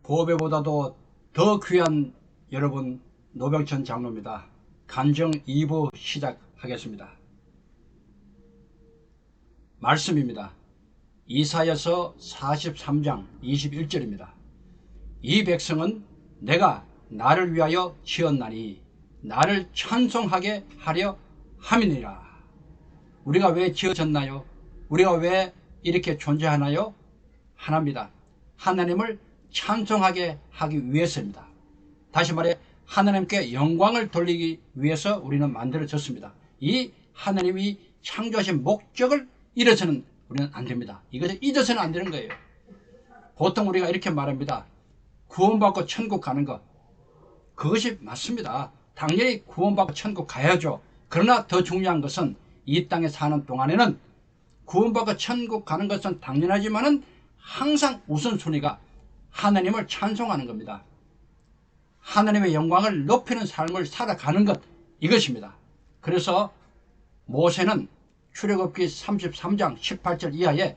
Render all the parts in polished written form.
보배보다도 더 귀한 여러분, 노병천 장로입니다. 간증 2부 시작하겠습니다. 말씀입니다. 이사야서 43장 21절입니다. 이 백성은 내가 나를 위하여 지었나니 나를 찬송하게 하려 함이니라. 우리가 왜 지어졌나요? 우리가 왜 이렇게 존재하나요? 하나입니다. 하나님을 찬송하게 하기 위해서입니다. 다시 말해 하나님께 영광을 돌리기 위해서 우리는 만들어졌습니다. 이 하나님이 창조하신 목적을 잃어서는 우리는 안 됩니다. 이것을 잊어서는 안 되는 거예요. 보통 우리가 이렇게 말합니다. 구원받고 천국 가는 것, 그것이 맞습니다. 당연히 구원받고 천국 가야죠. 그러나 더 중요한 것은 이 땅에 사는 동안에는 구원받고 천국 가는 것은 당연하지만은 항상 우선순위가 하나님을 찬송하는 겁니다. 하나님의 영광을 높이는 삶을 살아가는 것, 이것입니다. 그래서 모세는 출애굽기 33장 18절 이하에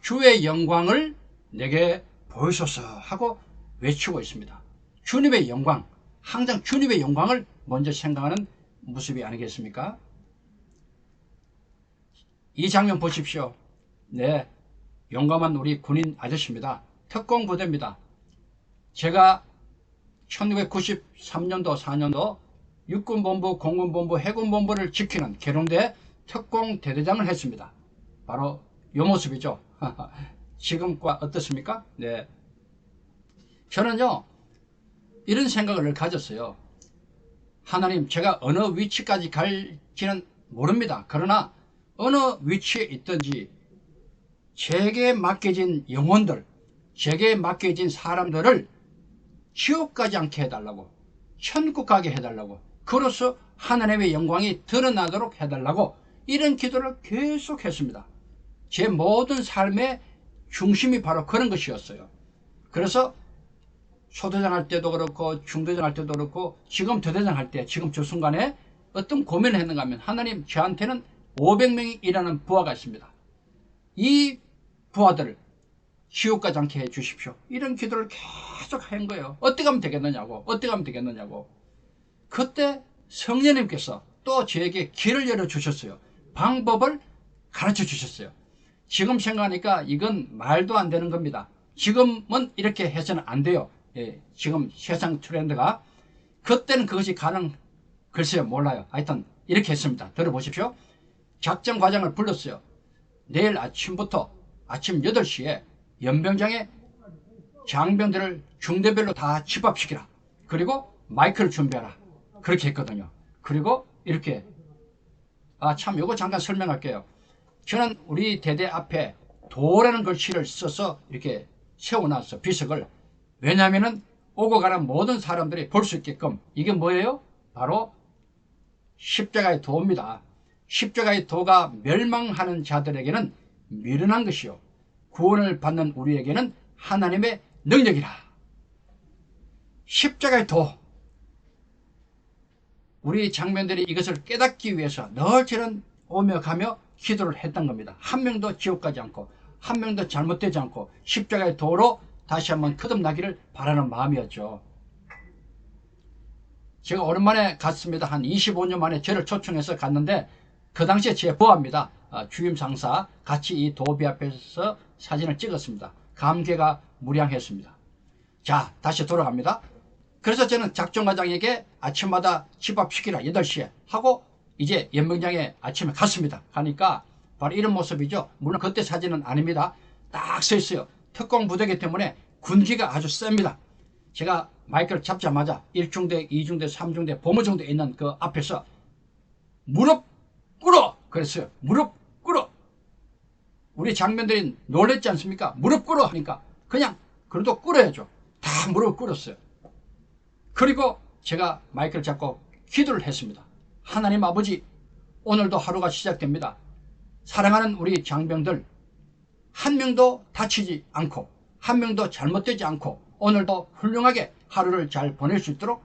주의 영광을 내게 보이소서 하고 외치고 있습니다. 주님의 영광, 항상 주님의 영광을 먼저 생각하는 모습이 아니겠습니까? 이 장면 보십시오. 네, 용감한 우리 군인 아저씨입니다. 특공부대입니다. 제가 1993년도 4년도 육군본부, 공군본부, 해군본부를 지키는 계룡대 특공대대장을 했습니다. 바로 이 모습이죠. 지금과 어떻습니까? 네, 저는요 이런 생각을 가졌어요. 하나님, 제가 어느 위치까지 갈지는 모릅니다. 그러나 어느 위치에 있든지 제게 맡겨진 영혼들, 제게 맡겨진 사람들을 지옥 가지 않게 해달라고, 천국 가게 해달라고, 그로써 하나님의 영광이 드러나도록 해달라고 이런 기도를 계속 했습니다. 제 모든 삶의 중심이 바로 그런 것이었어요. 그래서 소대장 할 때도 그렇고 중대장 할 때도 그렇고 지금 대대장 할 때, 지금 저 순간에 어떤 고민을 했는가 하면, 하나님, 저한테는 500명이 일하는 부하가 있습니다. 이 부하들을 지옥 가지 않게 해 주십시오. 이런 기도를 계속 한 거예요. 어떻게 하면 되겠느냐고, 어떻게 하면 되겠느냐고. 그때 성령님께서 또 저에게 길을 열어주셨어요. 방법을 가르쳐 주셨어요. 지금 생각하니까 이건 말도 안 되는 겁니다. 지금은 이렇게 해서는 안 돼요. 예, 지금 세상 트렌드가. 그때는 그것이 글쎄요, 몰라요. 하여튼 이렇게 했습니다. 들어보십시오. 작전 과장을 불렀어요. 내일 아침부터 아침 8시에 연병장에 장병들을 중대별로 다 집합시키라. 그리고 마이크를 준비하라. 그렇게 했거든요. 그리고 이렇게, 참 요거 잠깐 설명할게요. 저는 우리 대대 앞에 도라는 글씨를 써서 이렇게 세워놨어, 비석을. 왜냐하면은 오고 가는 모든 사람들이 볼 수 있게끔. 이게 뭐예요? 바로 십자가의 도입니다. 십자가의 도가 멸망하는 자들에게는 미련한 것이요, 구원을 받는 우리에게는 하나님의 능력이라. 십자가의 도. 우리 장면들이 이것을 깨닫기 위해서 늘 저는 오며 가며 기도를 했던 겁니다. 한 명도 지옥 가지 않고, 한 명도 잘못되지 않고 십자가의 도로 다시 한번 거듭나기를 바라는 마음이었죠. 제가 오랜만에 갔습니다. 한 25년 만에 저를 초청해서 갔는데, 그 당시에 제 부하입니다. 주임 상사 같이 이 도비 앞에서 사진을 찍었습니다. 감개가 무량했습니다. 자, 다시 돌아갑니다. 그래서 저는 작전과장에게 아침마다 집합시키라 8시에 하고 이제 연병장에 아침에 갔습니다. 가니까 바로 이런 모습이죠. 물론 그때 사진은 아닙니다. 딱 서 있어요. 특공부대이기 때문에 군기가 아주 셉니다. 제가 마이크를 잡자마자 1중대, 2중대, 3중대, 보무중대에 있는 그 앞에서 무릎 꿇어! 그랬어요. 무릎 꿇어! 우리 장면들이 놀랬지 않습니까? 무릎 꿇어! 하니까 그냥 그래도 꿇어야죠. 다 무릎 꿇었어요. 그리고 제가 마이크를 잡고 기도를 했습니다. 하나님 아버지, 오늘도 하루가 시작됩니다. 사랑하는 우리 장병들 한 명도 다치지 않고, 한 명도 잘못되지 않고, 오늘도 훌륭하게 하루를 잘 보낼 수 있도록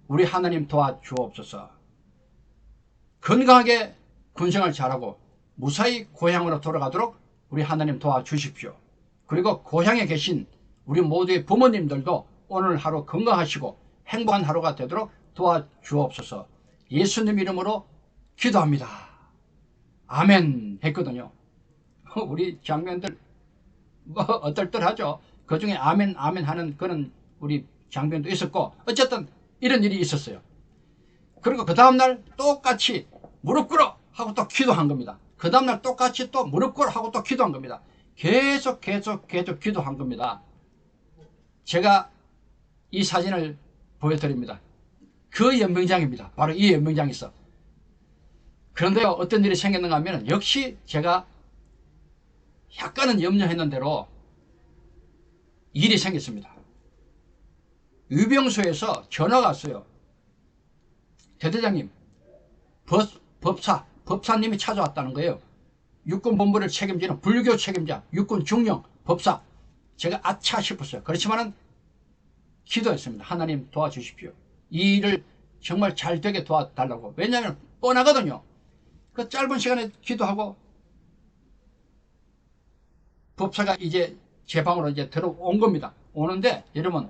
우리 하나님 도와주옵소서. 건강하게 군생활 잘하고 무사히 고향으로 돌아가도록 우리 하나님 도와주십시오. 그리고 고향에 계신 우리 모두의 부모님들도 오늘 하루 건강하시고 행복한 하루가 되도록 도와주옵소서. 예수님 이름으로 기도합니다. 아멘 했거든요. 우리 장면들 뭐 어떨떨하죠. 그 중에 아멘 아멘 하는 그런 우리 장면도 있었고, 어쨌든 이런 일이 있었어요. 그리고 그 다음날 똑같이 무릎 꿇어 하고 또 기도한 겁니다. 그 다음날 똑같이 또 무릎 꿇어 하고 또 기도한 겁니다. 계속 기도한 겁니다. 제가 이 사진을 보여드립니다. 그 연명장입니다. 바로 이 연명장에서. 그런데요, 어떤 일이 생겼는가 하면, 역시 제가 약간은 염려했는 대로 일이 생겼습니다. 유병소에서 전화가 왔어요. 대대장님, 법사님이 찾아왔다는 거예요. 육군본부를 책임지는 불교 책임자, 육군 중령, 법사. 제가 아차 싶었어요. 그렇지만은 기도했습니다. 하나님 도와주십시오. 이 일을 정말 잘 되게 도와달라고. 왜냐하면 뻔하거든요. 그 짧은 시간에 기도하고 법사가 이제 제 방으로 이제 들어온 겁니다. 오는데 여러분,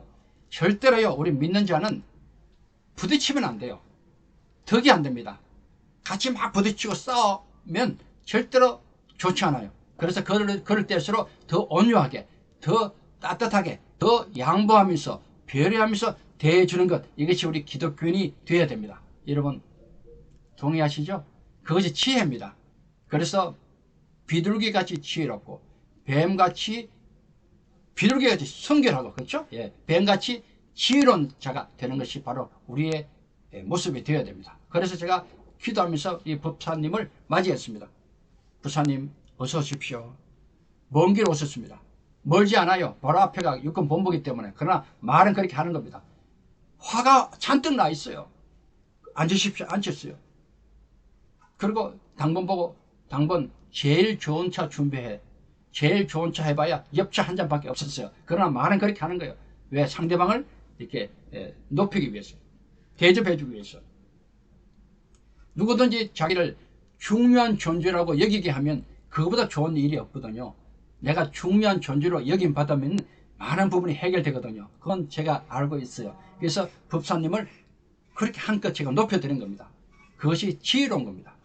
절대로요, 우리 믿는 자는 부딪히면 안 돼요. 덕이 안 됩니다. 같이 막 부딪히고 싸우면 절대로 좋지 않아요. 그래서 그럴 때일수록 더 온유하게, 더 따뜻하게, 더 양보하면서 배려하면서 대해주는 것, 이것이 우리 기독교인이 되어야 됩니다. 여러분 동의하시죠? 그것이 지혜입니다. 그래서 비둘기같이 지혜롭고 뱀같이, 비둘기같이 성결하고, 그렇죠? 예, 뱀같이 지혜로운 자가 되는 것이 바로 우리의 모습이 되어야 됩니다. 그래서 제가 기도하면서 이 법사님을 맞이했습니다. 부사님 어서 오십시오. 먼 길 오셨습니다. 멀지 않아요. 바로 앞에가 육군본부이기 때문에. 그러나 말은 그렇게 하는 겁니다. 화가 잔뜩 나 있어요. 앉으십시오. 앉혔어요. 그리고 당번 보고, 당번 제일 좋은 차 준비해. 제일 좋은 차 해봐야 엽차 한 잔밖에 없었어요. 그러나 말은 그렇게 하는 거예요. 왜? 상대방을 이렇게 높이기 위해서, 대접해주기 위해서. 누구든지 자기를 중요한 존재라고 여기게 하면 그거보다 좋은 일이 없거든요. 내가 중요한 존재로 여김 받으면 많은 부분이 해결되거든요. 그건 제가 알고 있어요. 그래서 법사님을 그렇게 한껏 제가 높여드린 겁니다. 그것이 지혜로운 겁니다.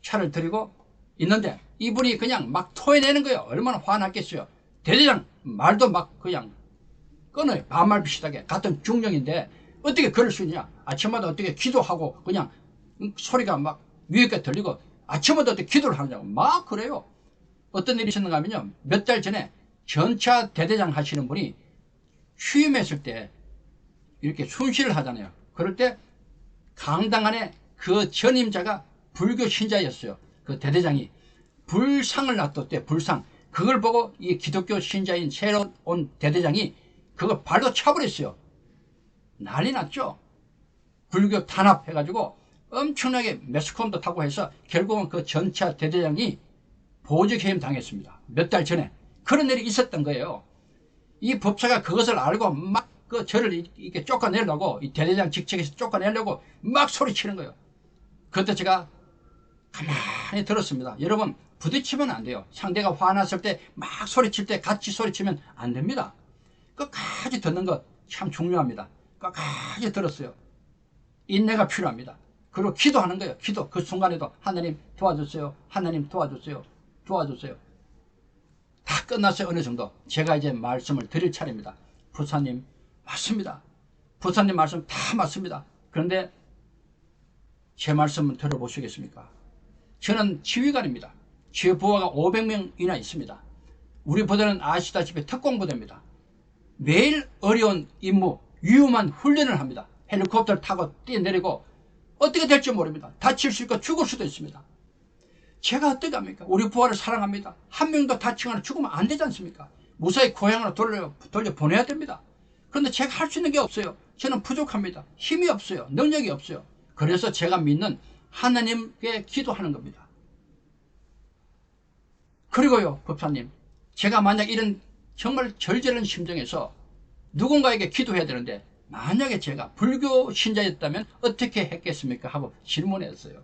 차를 들이고 있는데 이분이 그냥 막 토해내는 거예요. 얼마나 화났겠어요. 대대장 말도 막 그냥 끊어요. 반말 비슷하게. 같은 중령인데 어떻게 그럴 수 있냐. 아침마다 어떻게 기도하고 그냥 소리가 막 위에까지 들리고 아침마다 어떻게 기도를 하느냐고 막 그래요. 어떤 일이 있었는가 하면요, 몇 달 전에 전차 대대장 하시는 분이 취임했을 때 이렇게 순시를 하잖아요. 그럴 때 강당 안에 그 전임자가 불교 신자였어요. 그 대대장이 불상을 놔뒀대. 불상. 그걸 보고 이 기독교 신자인 새로 온 대대장이 그걸 발로 차버렸어요. 난리 났죠. 불교 탄압해가지고 엄청나게 매스컴도 타고 해서 결국은 그 전차 대대장이 보직해임 당했습니다. 몇 달 전에. 그런 일이 있었던 거예요. 이 법사가 그것을 알고 막 그 저를 이렇게 쫓아내려고, 이 대대장 직책에서 쫓아내려고 막 소리치는 거예요. 그때 제가 가만히 들었습니다. 여러분 부딪히면 안 돼요. 상대가 화났을 때 막 소리칠 때 같이 소리치면 안 됩니다. 끝까지 듣는 것 참 중요합니다. 끝까지 들었어요. 인내가 필요합니다. 그리고 기도하는 거예요. 기도. 그 순간에도 하나님 도와주세요. 하나님 도와주세요. 도와주세요. 다 끝났어요. 어느 정도. 제가 이제 말씀을 드릴 차례입니다. 부사님 맞습니다. 부사님 말씀 다 맞습니다. 그런데 제 말씀을 들어보시겠습니까? 저는 지휘관입니다. 제 부하가 500명이나 있습니다. 우리 부대는 아시다시피 특공부대입니다. 매일 어려운 임무, 위험한 훈련을 합니다. 헬리콥터를 타고 뛰어내리고 어떻게 될지 모릅니다. 다칠 수 있고 죽을 수도 있습니다. 제가 어떻게 합니까? 우리 부하를 사랑합니다. 한 명도 다치거나 죽으면 안 되지 않습니까? 무사히 고향으로 돌려 보내야 됩니다. 그런데 제가 할 수 있는 게 없어요. 저는 부족합니다. 힘이 없어요. 능력이 없어요. 그래서 제가 믿는 하나님께 기도하는 겁니다. 그리고요, 법사님, 제가 만약 이런 정말 절절한 심정에서 누군가에게 기도해야 되는데 만약에 제가 불교 신자였다면 어떻게 했겠습니까? 하고 질문했어요.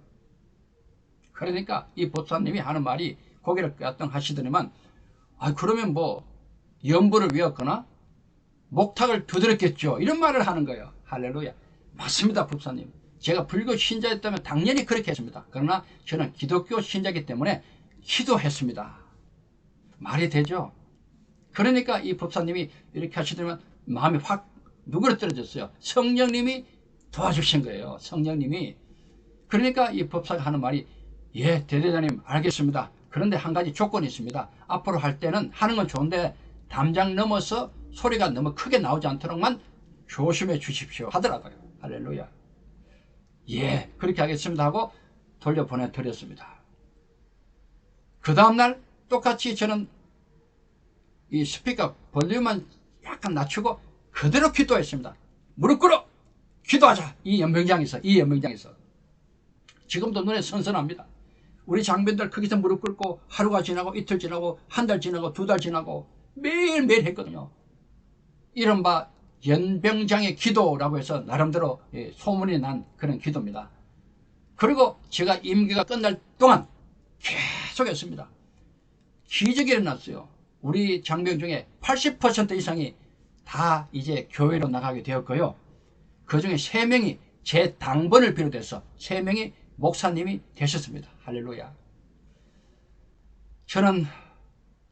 그러니까 이 법사님이 하는 말이 고개를 끄덕 하시더니만, 그러면 뭐 연부를 외웠거나 목탁을 두드렸겠죠. 이런 말을 하는 거예요. 할렐루야. 맞습니다, 법사님. 제가 불교 신자였다면 당연히 그렇게 했습니다. 그러나 저는 기독교 신자이기 때문에 기도했습니다. 말이 되죠? 그러니까 이 법사님이 이렇게 하시더니 마음이 확 누그러뜨려졌어요. 성령님이 도와주신 거예요. 성령님이. 그러니까 이 법사가 하는 말이, 예, 대대장님 알겠습니다. 그런데 한 가지 조건이 있습니다. 앞으로 할 때는 하는 건 좋은데 담장 넘어서 소리가 너무 크게 나오지 않도록만 조심해 주십시오 하더라고요. 할렐루야. 예, 그렇게 하겠습니다 하고 돌려보내 드렸습니다. 그 다음날 똑같이 저는 이 스피커 볼륨만 약간 낮추고 그대로 기도했습니다. 무릎 꿇어 기도하자. 이 연병장에서 지금도 눈에 선선합니다. 우리 장병들 거기서 무릎 꿇고 하루가 지나고 이틀 지나고 한 달 지나고 두 달 지나고 매일매일 했거든요. 이른바 연병장의 기도라고 해서 나름대로 소문이 난 그런 기도입니다. 그리고 제가 임기가 끝날 동안 계속 했습니다. 기적이 일어났어요. 우리 장병 중에 80% 이상이 다 이제 교회로 나가게 되었고요. 그 중에 3명이 제 당번을 비롯해서 3명이 목사님이 되셨습니다. 할렐루야. 저는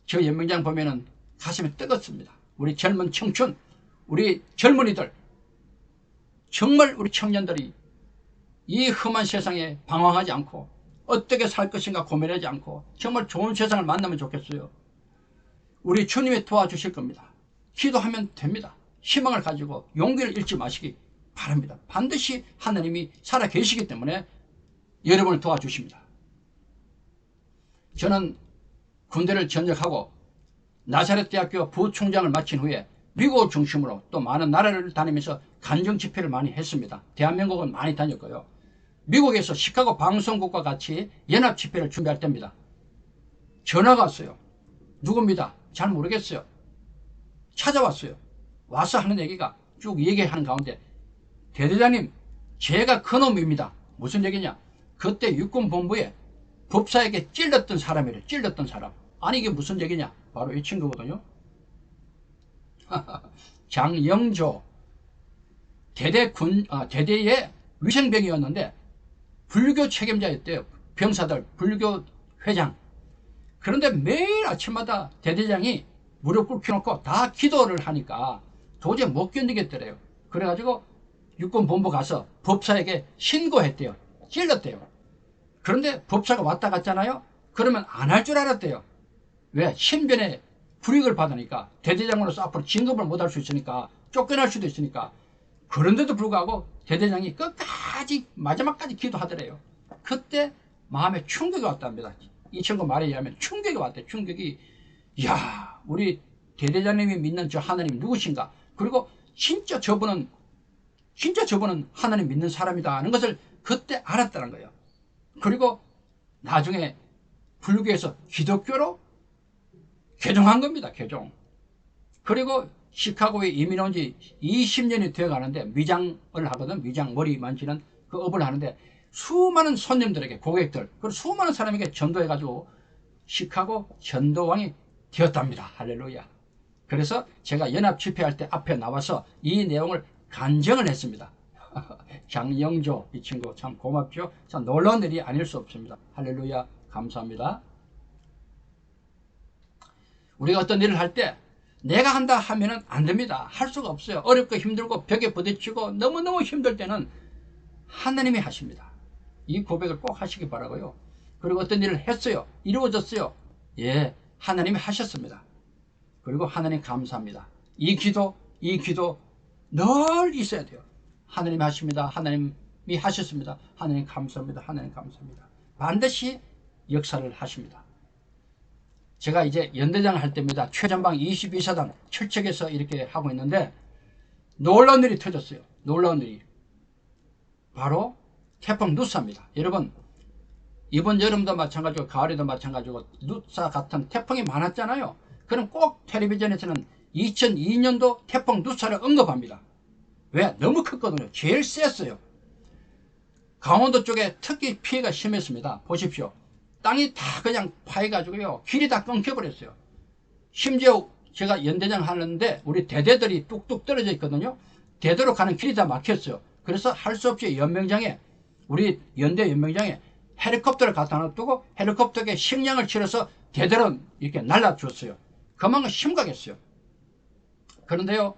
저 연명장 보면은 가슴이 뜨겁습니다. 우리 젊은 청춘, 우리 젊은이들, 정말 우리 청년들이 이 험한 세상에 방황하지 않고 어떻게 살 것인가 고민하지 않고 정말 좋은 세상을 만나면 좋겠어요. 우리 주님이 도와주실 겁니다. 기도하면 됩니다. 희망을 가지고 용기를 잃지 마시기 바랍니다. 반드시 하나님이 살아계시기 때문에 여러분을 도와주십니다. 저는 군대를 전역하고 나사렛 대학교 부총장을 마친 후에 미국을 중심으로 또 많은 나라를 다니면서 간증 집회를 많이 했습니다. 대한민국은 많이 다녔고요. 미국에서 시카고 방송국과 같이 연합 집회를 준비할 때입니다. 전화가 왔어요. 누굽니다. 잘 모르겠어요. 찾아왔어요. 와서 하는 얘기가 쭉 얘기하는 가운데, 대대장님, 제가 그놈입니다. 무슨 얘기냐? 그때 육군본부에 법사에게 찔렀던 사람이래. 찔렀던 사람. 아니 이게 무슨 얘기냐? 바로 이 친구거든요. 장영조 대대의 위생병이었는데 불교 책임자였대요. 병사들 불교 회장. 그런데 매일 아침마다 대대장이 무릎 꿇혀놓고 다 기도를 하니까 도저히 못 견디겠더래요. 그래가지고 육군본부 가서 법사에게 신고했대요. 찔렀대요. 그런데 법사가 왔다 갔잖아요. 그러면 안 할 줄 알았대요. 왜? 신변에 불이익을 받으니까, 대대장으로서 앞으로 진급을 못 할 수 있으니까, 쫓겨날 수도 있으니까. 그런데도 불구하고 대대장이 끝까지 마지막까지 기도하더래요. 그때 마음에 충격이 왔답니다. 이 친구 말에 의하면 충격이 왔대요. 충격이. 이야, 우리 대대장님이 믿는 저 하나님 누구신가? 그리고 진짜 저분은 하나님 믿는 사람이다 하는 것을 그때 알았다는 거예요. 그리고 나중에 불교에서 기독교로 개종한 겁니다. 개종. 그리고 시카고에 이민 온 지 20년이 되어 가는데 미장을 하거든. 미장 머리 만지는 그 업을 하는데 수많은 손님들에게, 고객들, 그리고 수많은 사람에게 전도해 가지고 시카고 전도왕이 되었답니다. 할렐루야. 그래서 제가 연합 집회할 때 앞에 나와서 이 내용을 간증을 했습니다. 장영조 이 친구 참 고맙죠. 참 놀라운 일이 아닐 수 없습니다. 할렐루야. 감사합니다. 우리가 어떤 일을 할 때 내가 한다 하면은 안 됩니다. 할 수가 없어요. 어렵고 힘들고 벽에 부딪히고 너무너무 힘들 때는 하나님이 하십니다. 이 고백을 꼭 하시기 바라고요. 그리고 어떤 일을 했어요. 이루어졌어요. 예, 하나님이 하셨습니다. 그리고 하나님 감사합니다. 이 기도 늘 있어야 돼요. 하나님이 하십니다. 하나님이 하셨습니다. 하나님 감사합니다. 하나님 감사합니다. 반드시 역사를 하십니다. 제가 이제 연대장을 할 때입니다. 최전방 22사단 철책에서 이렇게 하고 있는데 놀라운 일이 터졌어요. 놀라운 일이. 바로 태풍 누사입니다. 여러분, 이번 여름도 마찬가지고 가을에도 마찬가지고 누사 같은 태풍이 많았잖아요. 그럼 꼭 텔레비전에서는 2002년도 태풍 누사를 언급합니다. 왜? 너무 컸거든요. 제일 셌어요. 강원도 쪽에 특히 피해가 심했습니다. 보십시오. 땅이 다 그냥 파해가지고요. 길이 다 끊겨버렸어요. 심지어 제가 연대장 하는데 우리 대대들이 뚝뚝 떨어져 있거든요. 대대로 가는 길이 다 막혔어요. 그래서 할 수 없이 연명장에, 우리 연대 연명장에 헬리콥터를 갖다 놔두고 헬리콥터에 식량을 실어서 대대로 이렇게 날라주었어요. 그만큼 심각했어요. 그런데요,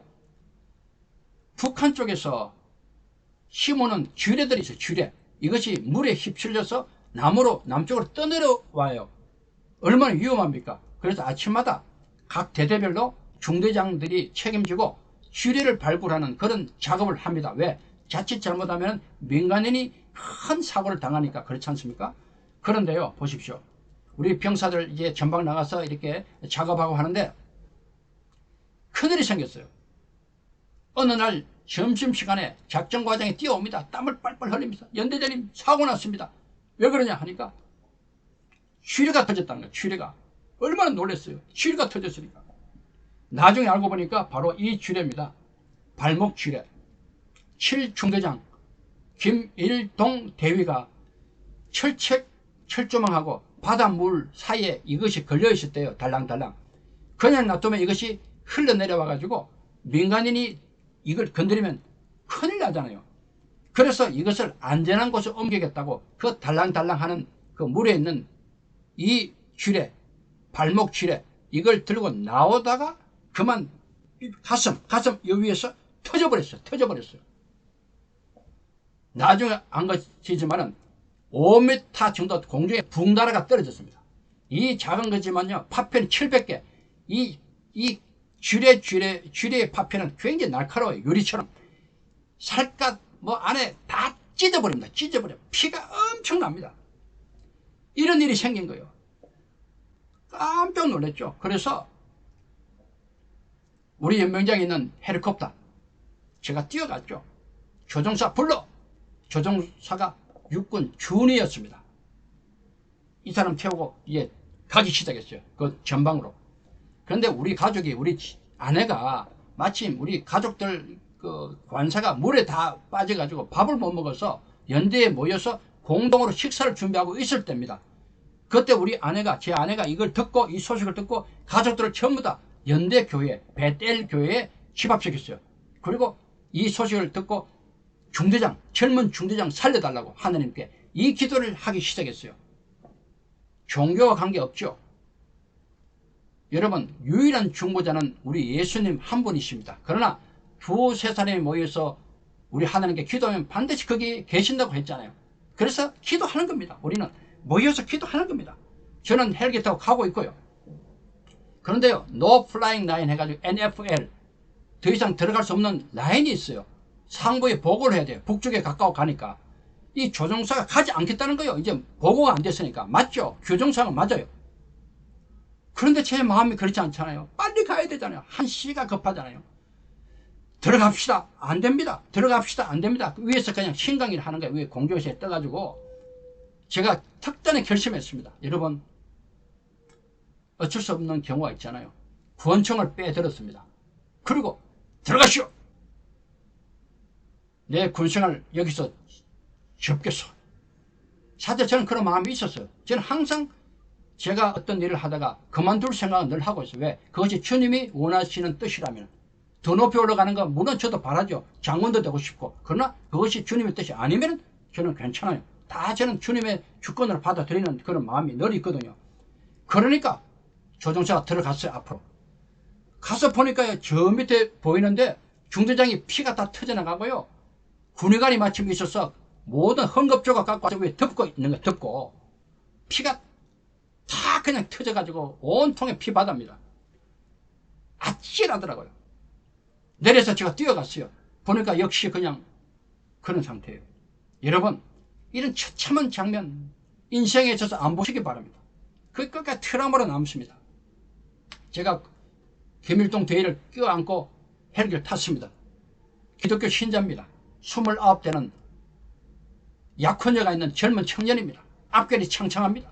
북한 쪽에서 심어놓은 쥐레들이 있어요. 쥐레. 이것이 물에 휩쓸려서 남쪽으로 떠내려와요. 얼마나 위험합니까? 그래서 아침마다 각 대대별로 중대장들이 책임지고 쥐레를 발굴하는 그런 작업을 합니다. 왜? 자칫 잘못하면 민간인이 큰 사고를 당하니까. 그렇지 않습니까? 그런데요, 보십시오. 우리 병사들 이제 전방 나가서 이렇게 작업하고 하는데 큰일이 생겼어요. 어느 날 점심시간에 작전과장이 뛰어옵니다. 땀을 빨빨 흘립니다. 연대장님, 사고 났습니다. 왜 그러냐 하니까 쥐레가 터졌다는 거예요. 쥐레가. 얼마나 놀랐어요. 쥐레가 터졌으니까. 나중에 알고 보니까 바로 이 쥐레입니다. 발목 쥐레. 7중대장 김일동 대위가 철조망하고 바닷물 사이에 이것이 걸려 있었대요. 달랑달랑. 그냥 놔두면 이것이 흘러내려와 가지고 민간인이 이걸 건드리면 큰일 나잖아요. 그래서 이것을 안전한 곳에 옮기겠다고 그 달랑달랑 하는 그 물에 있는 이 쥐레, 발목 쥐레, 이걸 들고 나오다가 그만 가슴 요 위에서 터져버렸어요. 나중에 안 것이지만은 5m 정도 공중에 붕 달아가 떨어졌습니다. 이 작은 거지만요, 파편이 700개. 이 쥐레의 파편은 굉장히 날카로워요. 유리처럼. 살갗 안에 다 찢어버립니다. 피가 엄청납니다. 이런 일이 생긴 거예요. 깜짝 놀랐죠. 그래서 우리 연명장에 있는 헬리콥터 제가 뛰어갔죠. 조종사 불러. 조종사가 육군 준이었습니다. 이 사람 태우고 이제 가기 시작했어요. 그 전방으로. 그런데 우리 가족이, 우리 아내가 마침 우리 가족들 그 관사가 물에 다 빠져가지고 밥을 못 먹어서 연대에 모여서 공동으로 식사를 준비하고 있을 때입니다. 그때 제 아내가 이걸 듣고, 이 소식을 듣고 가족들을 전부 다 연대교회, 베텔교회에 집합시켰어요. 그리고 이 소식을 듣고 젊은 중대장 살려달라고 하나님께 이 기도를 하기 시작했어요. 종교와 관계없죠. 여러분, 유일한 중보자는 우리 예수님 한 분이십니다. 그러나 두세 사람이 모여서 우리 하나님께 기도하면 반드시 거기 계신다고 했잖아요. 그래서 기도하는 겁니다. 우리는 모여서 기도하는 겁니다. 저는 헬기 타고 가고 있고요. 그런데요, No Flying Line 해가지고 NFL, 더 이상 들어갈 수 없는 라인이 있어요. 상부에 보고를 해야 돼요. 북쪽에 가까워 가니까. 이 조종사가 가지 않겠다는 거예요. 이제 보고가 안 됐으니까. 맞죠? 교정사가 맞아요. 그런데 제 마음이 그렇지 않잖아요. 빨리 가야 되잖아요. 한시가 급하잖아요. 들어갑시다. 안 됩니다. 들어갑시다. 안 됩니다. 위에서 그냥 신강의를 하는 거예요. 위에 공조시에 떠가지고. 제가 특단의 결심했습니다. 여러분, 어쩔 수 없는 경우가 있잖아요. 구원총을 빼들었습니다. 그리고 들어가시오. 내 군생활 여기서 접겠어. 사실 저는 그런 마음이 있었어요. 저는 항상 제가 어떤 일을 하다가 그만둘 생각을 늘 하고 있어요. 왜? 그것이 주님이 원하시는 뜻이라면. 더 높이 올라가는 건 물론 저도 바라죠. 장군도 되고 싶고. 그러나 그것이 주님의 뜻이 아니면 저는 괜찮아요. 다 저는 주님의 주권을 받아들이는 그런 마음이 늘 있거든요. 그러니까 조종사가 들어갔어요. 앞으로 가서 보니까 저 밑에 보이는데 중대장이 피가 다 터져나가고요. 군의관이 마침 있어서 모든 헝겊조각 갖고 와서 위에 덮고 있는 거 덮고 피가 다 그냥 터져가지고 온통에 피바다입니다. 아찔하더라고요. 내려서 제가 뛰어갔어요. 보니까 역시 그냥 그런 상태예요. 여러분, 이런 처참한 장면 인생에 있어서 안 보시기 바랍니다. 그 끝까지 트라우마로 남습니다. 제가 김일동 대위를 껴안고 헬기를 탔습니다. 기독교 신자입니다. 29되는 약혼녀가 있는 젊은 청년입니다. 앞결이 창창합니다.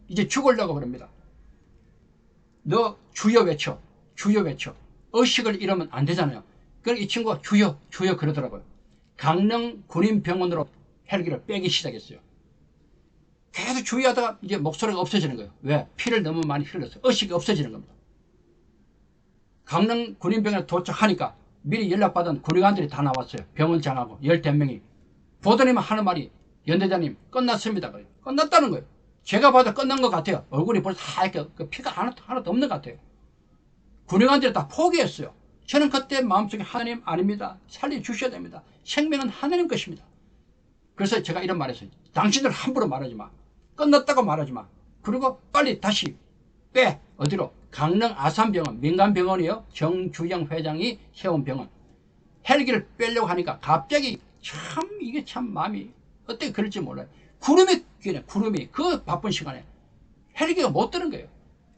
이제 죽으려고 그럽니다. 너 주여 외쳐. 주여 외쳐. 의식을 잃으면 안 되잖아요. 그래서 이 친구가 주여 주여 그러더라고요. 강릉 군인병원으로 헬기를 빼기 시작했어요. 계속 주의하다가 이제 목소리가 없어지는 거예요. 왜? 피를 너무 많이 흘렸어요. 의식이 없어지는 겁니다. 강릉 군인병원에 도착하니까 미리 연락받은 군의관들이 다 나왔어요. 병원장하고 12명이. 보더니만 하는 말이 연대장님 끝났습니다. 그래요. 끝났다는 거예요. 제가 봐도 끝난 것 같아요. 얼굴이 벌써 하얗게 피가 하나도 없는 것 같아요. 군의관들이 다 포기했어요. 저는 그때 마음속에 하나님 아닙니다. 살려주셔야 됩니다. 생명은 하나님 것입니다. 그래서 제가 이런 말 했어요. 당신들 함부로 말하지 마. 끝났다고 말하지 마. 그리고 빨리 다시 빼. 어디로? 강릉 아산병원, 민간병원이요. 정주영 회장이 세운 병원. 헬기를 빼려고 하니까 갑자기 이게 참 마음이 어떻게 그럴지 몰라요. 구름이 끼네. 구름이 그 바쁜 시간에 헬기가 못 뜨는 거예요.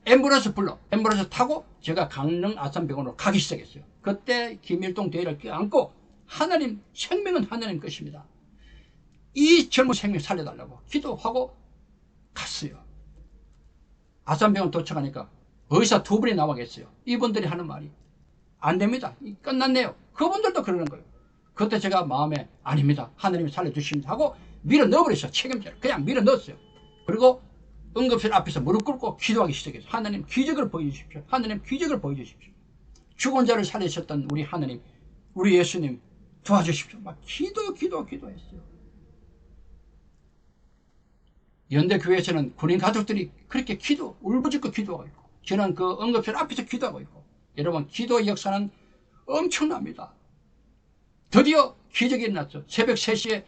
앰뷸런스 타고 제가 강릉 아산병원으로 가기 시작했어요. 그때 김일동 대위를 껴안고 하나님, 생명은 하나님 것입니다. 이 젊은 생명 살려달라고 기도하고 갔어요. 아산병원 도착하니까 의사 2분이 나와 계세요. 이분들이 하는 말이 안 됩니다. 끝났네요. 그분들도 그러는 거예요. 그때 제가 마음에 아닙니다. 하나님이 살려주십니다 하고 밀어 넣어버렸어요. 책임자를 그냥 밀어 넣었어요. 그리고 응급실 앞에서 무릎 꿇고 기도하기 시작했어요. 하나님 기적을 보여주십시오. 하나님 기적을 보여주십시오. 죽은 자를 살리셨던 우리 하나님, 우리 예수님 도와주십시오. 막 기도했어요. 연대교회에서는 군인 가족들이 그렇게 울부짖고 기도하고 있고, 저는 그 응급실 앞에서 기도하고 있고, 여러분 기도의 역사는 엄청납니다. 드디어 기적이 일어났죠. 새벽 3시에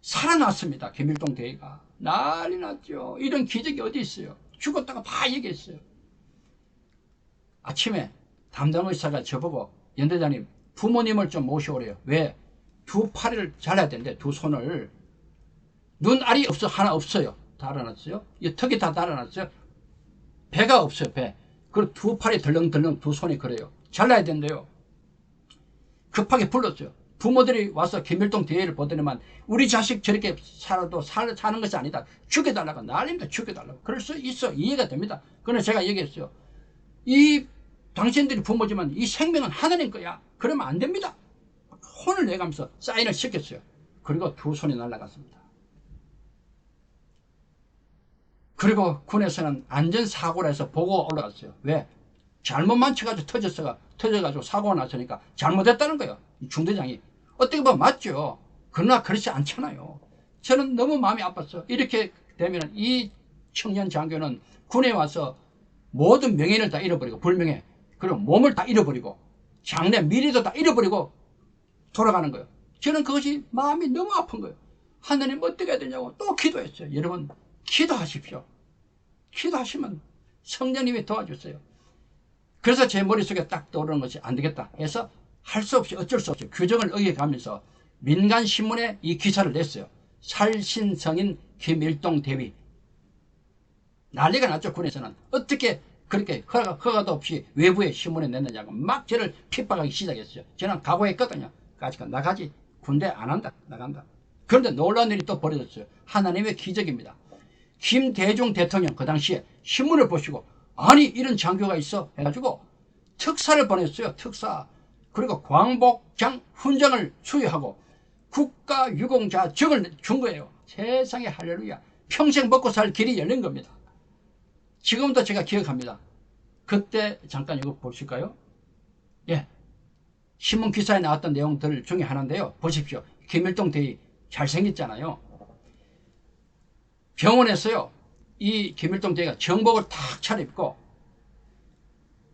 살아났습니다. 김일동 대위가. 난리 났죠. 이런 기적이 어디 있어요. 죽었다가 다 얘기했어요. 아침에 담당 의사가 저보고 연대장님 부모님을 좀 모셔오래요. 왜? 2팔을 잘라야 되는데 2손을 눈알이 하나 없어요. 달아났어요. 이 턱이 다 달아났어요. 배가 없어요. 배. 그리고 2팔이 덜렁덜렁 2손이 그래요. 잘라야 된대요. 급하게 불렀어요. 부모들이 와서 김일동 대회를 보더니만 우리 자식 저렇게 살아도 사는 것이 아니다. 죽여달라고 난립니다. 죽여달라고. 그럴 수 있어. 이해가 됩니다. 그러나 제가 얘기했어요. 당신들이 부모지만 이 생명은 하나님 거야. 그러면 안 됩니다. 혼을 내가면서 사인을 시켰어요. 그리고 2손이 날아갔습니다. 그리고 군에서는 안전사고라 해서 보고가 올라갔어요. 왜? 잘못만 쳐가지고 터져가지고 사고가 났으니까 잘못했다는 거예요. 이 중대장이. 어떻게 보면 맞죠. 그러나 그렇지 않잖아요. 저는 너무 마음이 아팠어요. 이렇게 되면 이 청년 장교는 군에 와서 모든 명예를 다 잃어버리고, 불명예, 그리고 몸을 다 잃어버리고, 장래 미래도 다 잃어버리고 돌아가는 거예요. 저는 그것이 마음이 너무 아픈 거예요. 하나님 어떻게 해야 되냐고 또 기도했어요. 여러분 기도하십시오. 기도하시면 성령님이 도와주세요. 그래서 제 머릿속에 딱 떠오르는 것이 안 되겠다 해서 할 수 없이 어쩔 수 없이 규정을 어겨가면서 민간신문에 이 기사를 냈어요. 살신성인 김일동 대위. 난리가 났죠. 군에서는. 어떻게 그렇게 허가도 없이 외부의 신문에 냈느냐고 막 저를 핍박하기 시작했어요. 저는 각오했거든요. 까짓거 나가지. 군대 안 한다. 나간다. 그런데 놀라운 일이 또 벌어졌어요. 하나님의 기적입니다. 김대중 대통령 그 당시에 신문을 보시고 아니 이런 장교가 있어 해가지고 특사를 보냈어요. 특사. 그리고 광복장 훈장을 수여하고 국가유공자증을 준 거예요. 세상에 할렐루야. 평생 먹고 살 길이 열린 겁니다. 지금도 제가 기억합니다. 그때 잠깐 이거 보실까요? 예, 신문 기사에 나왔던 내용들 중에 하나인데요. 보십시오. 김일동 대위 잘생겼잖아요. 병원에서요, 이 김일동 대위가 정복을 탁 차려입고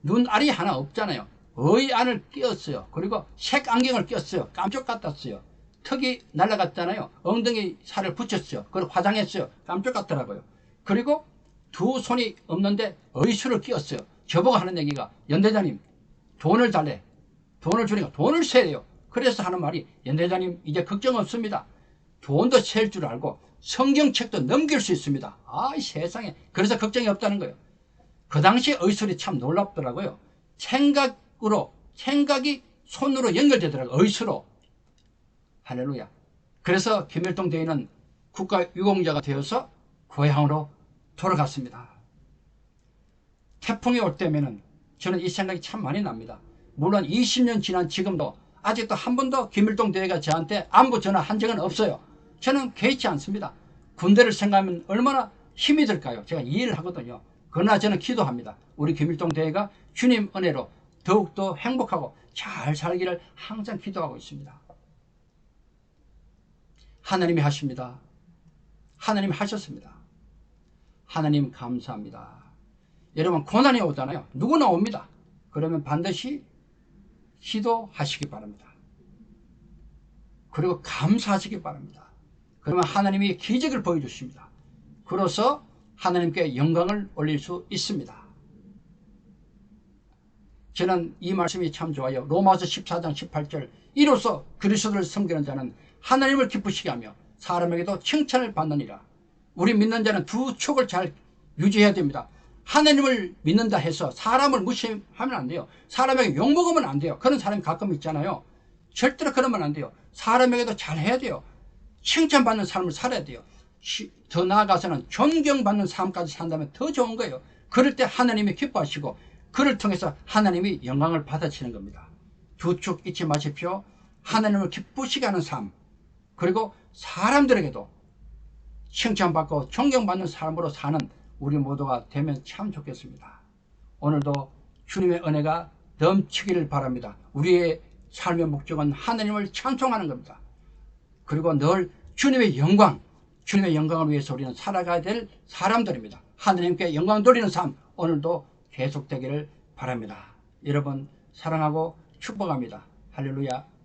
눈알이 하나 없잖아요. 의안을 끼웠어요. 그리고 색안경을 꼈어요. 깜짝 같았어요. 턱이 날아갔잖아요. 엉덩이 살을 붙였어요. 그리고 화장했어요. 깜짝 같더라고요. 그리고 2손이 없는데 의수를 끼웠어요. 저보고 하는 얘기가 연대장님 돈을 달래. 돈을 주니까 돈을 세요. 그래서 하는 말이 연대장님 이제 걱정 없습니다. 돈도 셀 줄 알고 성경책도 넘길 수 있습니다. 아, 세상에. 그래서 걱정이 없다는 거예요. 그 당시 의술이 참 놀랍더라고요. 생각이 손으로 연결되더라고요. 의수로. 할렐루야. 그래서 김일동 대위는 국가유공자가 되어서 고향으로 돌아갔습니다. 태풍이 올 때면은 저는 이 생각이 참 많이 납니다. 물론 20년 지난 지금도 아직도 한 번도 김일동 대위가 저한테 안부 전화 한 적은 없어요. 저는 개의치 않습니다. 군대를 생각하면 얼마나 힘이 들까요? 제가 이해를 하거든요. 그러나 저는 기도합니다. 우리 김일동 대위가 주님 은혜로 더욱더 행복하고 잘 살기를 항상 기도하고 있습니다. 하나님이 하십니다. 하나님 하셨습니다. 하나님 감사합니다. 여러분 고난이 오잖아요. 누구나 옵니다. 그러면 반드시 기도하시기 바랍니다. 그리고 감사하시기 바랍니다. 그러면 하나님이 기적을 보여주십니다. 그래서 하나님께 영광을 올릴 수 있습니다. 저는 이 말씀이 참 좋아요. 로마서 14장 18절 이로써 그리스도를 섬기는 자는 하나님을 기쁘시게 하며 사람에게도 칭찬을 받느니라. 우리 믿는 자는 두 촉을 잘 유지해야 됩니다. 하나님을 믿는다 해서 사람을 무시하면 안 돼요. 사람에게 욕먹으면 안 돼요. 그런 사람이 가끔 있잖아요. 절대로 그러면 안 돼요. 사람에게도 잘해야 돼요. 칭찬받는 삶을 살아야 돼요. 더 나아가서는 존경받는 삶까지 산다면 더 좋은 거예요. 그럴 때 하나님이 기뻐하시고 그를 통해서 하나님이 영광을 받아치는 겁니다. 두 축 잊지 마십시오. 하나님을 기쁘시게 하는 삶, 그리고 사람들에게도 칭찬받고 존경받는 삶으로 사는 우리 모두가 되면 참 좋겠습니다. 오늘도 주님의 은혜가 넘치기를 바랍니다. 우리의 삶의 목적은 하나님을 찬송하는 겁니다. 그리고 늘 주님의 영광을 위해서 우리는 살아가야 될 사람들입니다. 하나님께 영광 돌리는 삶 오늘도 계속되기를 바랍니다. 여러분 사랑하고 축복합니다. 할렐루야.